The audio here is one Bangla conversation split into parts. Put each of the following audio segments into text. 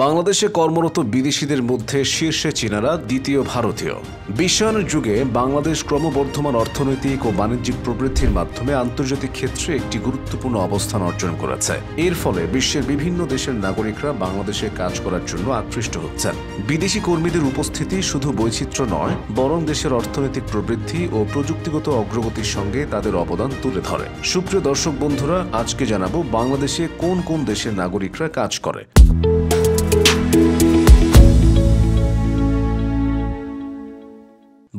বাংলাদেশে কর্মরত বিদেশিদের মধ্যে শীর্ষে চীনারা, দ্বিতীয় ভারতীয়। বিশ্বায়নের যুগে বাংলাদেশ ক্রমবর্ধমান অর্থনৈতিক ও বাণিজ্যিক প্রবৃদ্ধির মাধ্যমে আন্তর্জাতিক ক্ষেত্রে একটি গুরুত্বপূর্ণ অবস্থান অর্জন করেছে। এর ফলে বিশ্বের বিভিন্ন দেশের নাগরিকরা বাংলাদেশে কাজ করার জন্য আকৃষ্ট হচ্ছেন। বিদেশি কর্মীদের উপস্থিতি শুধু বৈচিত্র্য নয়, বরং দেশের অর্থনৈতিক প্রবৃদ্ধি ও প্রযুক্তিগত অগ্রগতির সঙ্গে তাদের অবদান তুলে ধরে। সুপ্রিয় দর্শক বন্ধুরা, আজকে জানাবো বাংলাদেশে কোন কোন দেশের নাগরিকরা কাজ করে।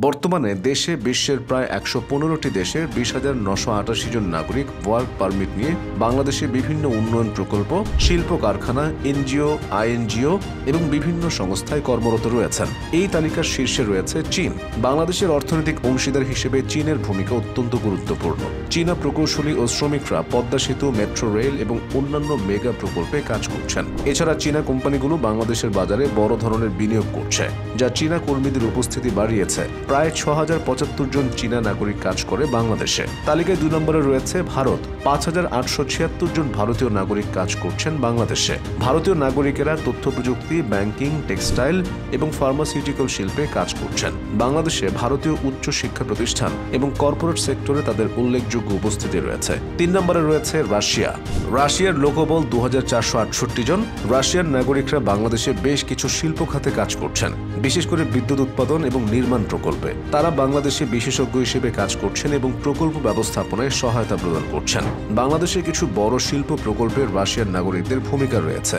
বর্তমানে দেশে বিশ্বের প্রায় ১১৫টি দেশের ২০,৯৮৮ জন নাগরিক ওয়ার্ক পারমিট নিয়ে বাংলাদেশে বিভিন্ন উন্নয়ন প্রকল্প, শিল্প কারখানা, এনজিও, আইএনজিও এবং বিভিন্ন সংস্থায় কর্মরত রয়েছেন। এই তালিকার শীর্ষে রয়েছে চীন। বাংলাদেশের অর্থনৈতিক অংশীদার হিসেবে চীনের ভূমিকা অত্যন্ত গুরুত্বপূর্ণ। চীনা প্রকৌশলী ও শ্রমিকরা পদ্মা সেতু, মেট্রো রেল এবং অন্যান্য মেগা প্রকল্পে কাজ করছেন। এছাড়া চীনা কোম্পানিগুলো বাংলাদেশের বাজারে বড় ধরনের বিনিয়োগ করছে, যা চীনা কর্মীদের উপস্থিতি বাড়িয়েছে। প্রায় ৬,০৭৫ জন চীনা নাগরিক কাজ করে বাংলাদেশে। তালিকায় ২ নম্বরে রয়েছে ভারত। ৫,৮৭৬ জন ভারতীয় নাগরিক কাজ করছেন বাংলাদেশে। ভারতীয় নাগরিকেরা তথ্য প্রযুক্তি, ব্যাংকিং, টেক্সটাইল এবং ফার্মাসিউটিক্যাল শিল্পে কাজ করছেন। বাংলাদেশে ভারতীয় উচ্চ শিক্ষা প্রতিষ্ঠান এবং কর্পোরেট সেক্টরে তাদের উল্লেখযোগ্য উপস্থিতি রয়েছে। ৩ নম্বরে রয়েছে রাশিয়া। রাশিয়ার লোকবল ২,৪৬৮ জন। রাশিয়ার নাগরিকরা বাংলাদেশে বেশ কিছু শিল্প খাতে কাজ করছেন, বিশেষ করে বিদ্যুৎ উৎপাদন এবং নির্মাণ প্রকল্পে। তারা বাংলাদেশে বিশেষজ্ঞ হিসেবে কাজ করছেন এবং প্রকল্প ব্যবস্থাপনায় সহায়তা প্রদান করছেন। বাংলাদেশে কিছু বড় শিল্প প্রকল্পে রাশিয়ার নাগরিকদের ভূমিকা রয়েছে।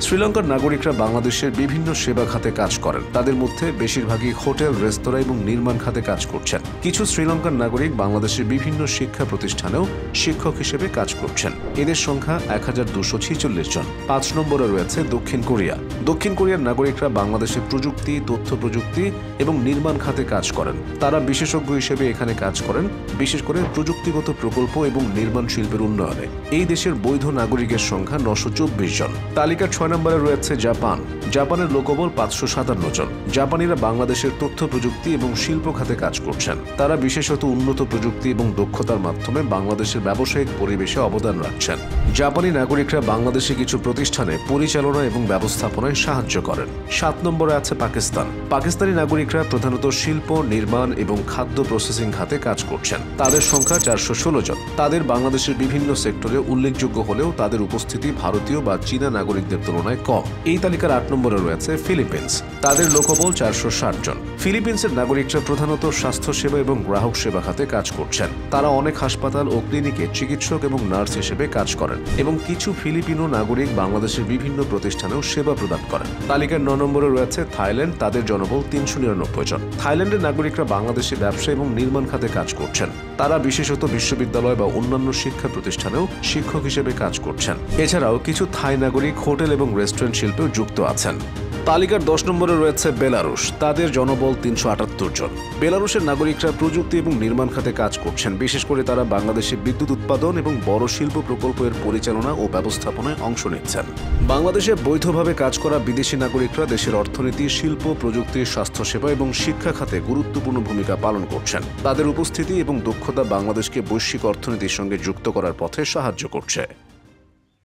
শ্রীলঙ্কার নাগরিকরা বাংলাদেশের বিভিন্ন সেবা খাতে কাজ করেন। তাদের মধ্যে বেশিরভাগই হোটেল, রেস্তোরাঁ এবং নির্মাণ খাতে কাজ করছেন। কিছু শ্রীলঙ্কার নাগরিক বাংলাদেশের বিভিন্ন শিক্ষা প্রতিষ্ঠানেও শিক্ষক হিসেবে কাজ করছেন। এদের সংখ্যা ১,২৪৬ জন। ৫ নম্বরে রয়েছে দক্ষিণ কোরিয়া। দক্ষিণ কোরিয়ার নাগরিকরা বাংলাদেশে প্রযুক্তি, তথ্য প্রযুক্তি এবং নির্মাণ খাতে কাজ করেন। তারা বিশেষজ্ঞ হিসেবে এখানে কাজ করেন, বিশেষ করে প্রযুক্তিগত প্রকল্প এবং নির্মাণ শিল্পের উন্নয়নে। এই দেশের বৈধ নাগরিকের সংখ্যা ৯২৪ জন। তালিকার ৬ নম্বরে রয়েছে জাপান। জাপানের লোকবল ৫৫৭ জন। জাপানিরা বাংলাদেশের তথ্য প্রযুক্তি এবং শিল্প খাতে কাজ করছেন। তারা বিশেষত উন্নত প্রযুক্তি এবং দক্ষতার মাধ্যমে বাংলাদেশের ব্যবসায়িক পরিবেশে অবদান রাখছেন। জাপানি নাগরিকরা বাংলাদেশে কিছু প্রতিষ্ঠানে পরিচালনা এবং ব্যবস্থাপনায় সাহায্য করেন। ৭ নম্বরে আছে পাকিস্তান। পাকিস্তানি নাগরিকরা প্রধানত শিল্প, নির্মাণ এবং খাদ্য প্রসেসিং খাতে কাজ করছেন। তাদের সংখ্যা ৪১৬ জন। তাদের বাংলাদেশের বিভিন্ন সেক্টরে উল্লেখযোগ্য হলেও তাদের উপস্থিতি ভারতীয় বা চীনা নাগরিকদের তুলনায় কম। এই তালিকার ৮ নম্বরে রয়েছে ফিলিপিন্স। তাদের লোকবল ৪৬০ জন। ফিলিপিন্সের নাগরিকরা প্রধানত স্বাস্থ্যসেবা এবং গ্রাহক সেবা খাতে কাজ করছেন। তারা অনেক হাসপাতাল ও ক্লিনিকে চিকিৎসক এবং নার্স হিসেবে কাজ করেন এবং কিছু ফিলিপিনো নাগরিক বাংলাদেশের বিভিন্ন প্রতিষ্ঠানেও সেবা প্রদান করেন। তালিকার ৯ নম্বরে রয়েছে থাইল্যান্ড। তাদের জনবল ৩৯৯ জন। থাইল্যান্ডের নাগরিকরা বাংলাদেশে ব্যবসা এবং নির্মাণ খাতে কাজ করছেন। তারা বিশেষত বিশ্ববিদ্যালয় বা অন্যান্য শিক্ষা প্রতিষ্ঠানেও শিক্ষক হিসেবে কাজ করছেন। এছাড়াও কিছু থাই নাগরিক হোটেল এবং রেস্টুরেন্ট শিল্পেও যুক্ত আছেন। তালিকার ১০ নম্বরে রয়েছে বেলারুশ। তাদের জনবল ৩৭৮ জন। বেলারুশের নাগরিকরা প্রযুক্তি এবং নির্মাণ খাতে কাজ করছেন, বিশেষ করে তারা বাংলাদেশে বিদ্যুৎ উৎপাদন এবং বড় শিল্প প্রকল্পের পরিচালনা ও ব্যবস্থাপনায় অংশ নিচ্ছেন। বাংলাদেশে বৈধভাবে কাজ করা বিদেশি নাগরিকরা দেশের অর্থনীতি, শিল্প, প্রযুক্তি, স্বাস্থ্যসেবা এবং শিক্ষা খাতে গুরুত্বপূর্ণ ভূমিকা পালন করছেন। তাদের উপস্থিতি এবং দক্ষতা বাংলাদেশকে বৈশ্বিক অর্থনীতির সঙ্গে যুক্ত করার পথে সাহায্য করছে।